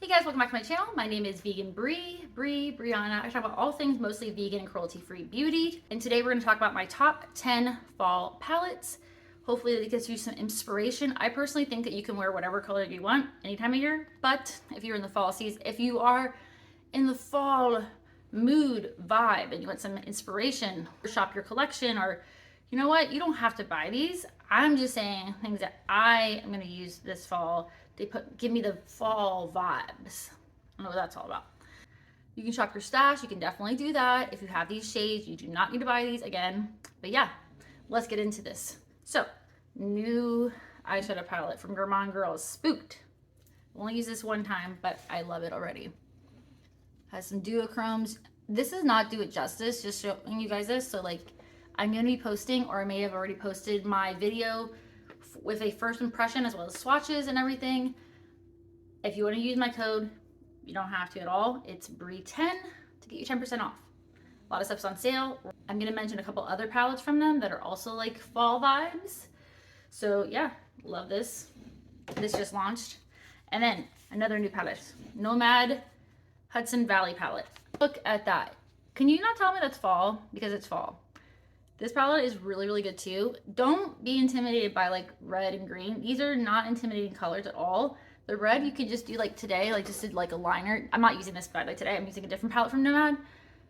Hey guys, welcome back to my channel. My name is Vegan Brianna. I talk about all things mostly vegan and cruelty-free beauty. And today we're going to talk about my top 10 fall palettes. Hopefully it gives you some inspiration. I personally think that you can wear whatever color you want any time of year, but if you're in the fall season, if you are in the fall mood vibe and you want some inspiration, shop your collection, or you know what, you don't have to buy these. I'm just saying things that I am going to use this fall. Give me the fall vibes. I don't know what that's all about. You can shop your stash. You can definitely do that. If you have these shades, you do not need to buy these again. But yeah, let's get into this. So, new eyeshadow palette from Gourmand Girls, Spooked. I've only used this one time, but I love it already. Has some duochromes. This does not do it justice, just showing you guys this. So like, I'm going to be posting, or I may have already posted my video with a first impression as well as swatches and everything. If you want to use my code, you don't have to at all. It's Brie10 to get you 10% off. A lot of stuff's on sale. I'm going to mention a couple other palettes from them that are also like fall vibes. So yeah, love this. This just launched. And then another new palette, Nomad Hudson Valley palette. Look at that. Can you not tell me that's fall? Because it's fall. This palette is really, really good too. Don't be intimidated by like red and green. These are not intimidating colors at all. The red you could just do like today, like just did like a liner. I'm not using this by like today. I'm using a different palette from Nomad,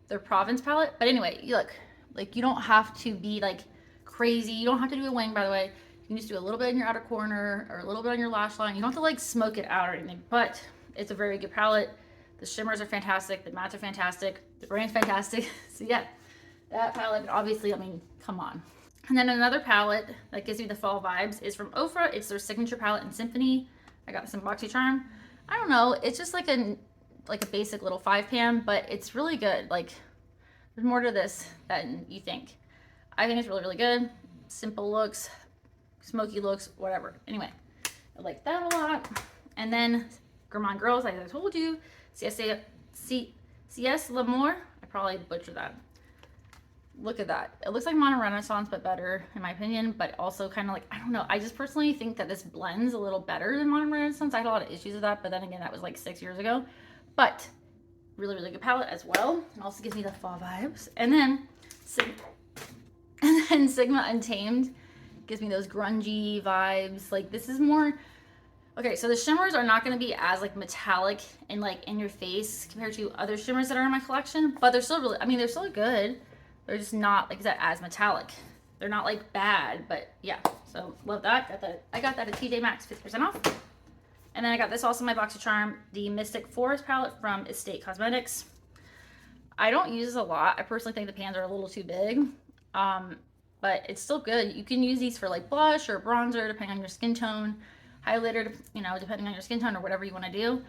their Provence palette. But anyway, you look, like you don't have to be like crazy. You don't have to do a wing, by the way. You can just do a little bit in your outer corner or a little bit on your lash line. You don't have to like smoke it out or anything, but it's a very good palette. The shimmers are fantastic. The mattes are fantastic. The brand's fantastic. So yeah. That palette, obviously, I mean, come on. And then another palette that gives me the fall vibes is from Ofra. It's their signature palette in Symphony. I got this in Boxycharm. I don't know, it's just like a basic little 5-pan, but it's really good. Like, there's more to this than you think. I think it's really, really good. Simple looks, smoky looks, whatever. Anyway, I like that a lot. And then Gourmand Girls, as I told you, CS L'Amour. I probably butchered that. Look at that. It looks like Modern Renaissance, but better in my opinion, but also kind of like, I don't know. I just personally think that this blends a little better than Modern Renaissance. I had a lot of issues with that, but then again, that was like 6 years ago. But really, really good palette as well. It also gives me the fall vibes. And then Sigma Untamed gives me those grungy vibes. Like this is more, okay, so the shimmers are not going to be as like metallic and like in your face compared to other shimmers that are in my collection, but they're still really, I mean, they're still good. They're just not like that as metallic. They're not like bad, but yeah. So love that. I got that at TJ Maxx, 50% off. And then I got this also in my Boxycharm, the Mystic Forest palette from Estate Cosmetics. I don't use this a lot. I personally think the pans are a little too big, but it's still good. You can use these for like blush or bronzer, depending on your skin tone, highlighter, you know, depending on your skin tone or whatever you want to do.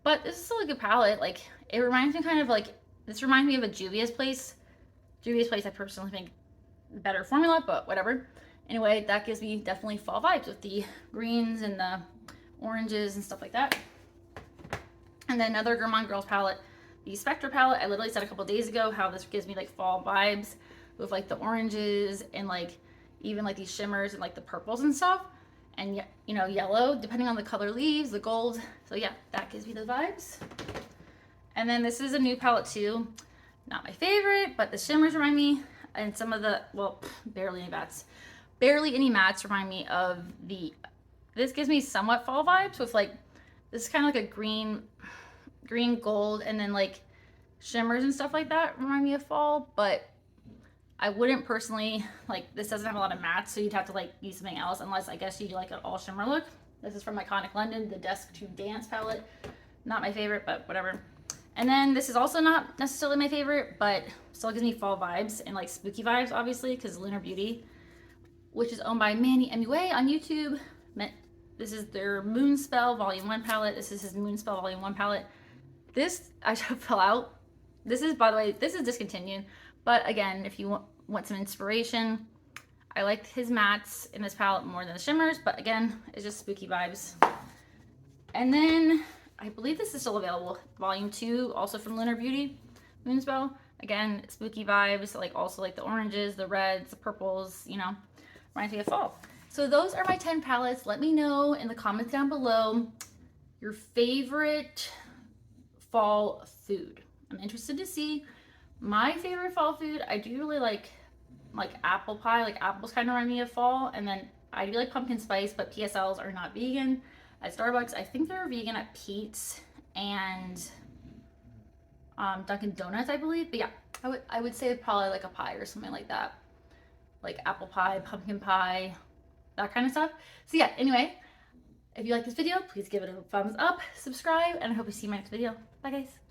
But this is still a good palette. Like it reminds me kind of like, this reminds me of a Juvia's Place. Juvia's Place, I personally think better formula, but whatever. Anyway, that gives me definitely fall vibes with the greens and the oranges and stuff like that. And then another Gourmand Girls palette, the Spectra palette. I literally said a couple days ago how this gives me like fall vibes with like the oranges and like even like these shimmers and like the purples and stuff. And you know, yellow, depending on the color leaves, the gold. So yeah, that gives me the vibes. And then this is a new palette too. Not my favorite, but the shimmers remind me, and some of the, well, barely any mattes. Barely any mattes remind me of this gives me somewhat fall vibes with like, this is kind of like a green gold, and then like shimmers and stuff like that remind me of fall, but I wouldn't personally, like this doesn't have a lot of mattes, so you'd have to like use something else, unless I guess you do like an all shimmer look. This is from Iconic London, the Desk to Dance palette. Not my favorite, but whatever. And then this is also not necessarily my favorite, but still gives me fall vibes and like spooky vibes, obviously, because Lunar Beauty, which is owned by Manny MUA on YouTube. This is their Moonspell Volume 1 palette. This is his Moonspell Volume 1 palette. This, I should fill out. This is, by the way, this is discontinued. But again, if you want some inspiration, I like his mattes in this palette more than the shimmers. But again, it's just spooky vibes. And then I believe this is still available. Volume 2, also from Lunar Beauty, Moonspell. Again, spooky vibes, like also like the oranges, the reds, the purples, you know, reminds me of fall. So those are my 10 palettes. Let me know in the comments down below your favorite fall food. I'm interested to see my favorite fall food. I do really like apple pie. Like apples kind of remind me of fall. And then I do like pumpkin spice, but PSLs are not vegan at Starbucks. I think they're vegan at Pete's and Dunkin' Donuts, I believe. But yeah, I would say probably like a pie or something like that. Like apple pie, pumpkin pie, that kind of stuff. So yeah, anyway, if you like this video, please give it a thumbs up, subscribe, and I hope to see you in my next video. Bye guys.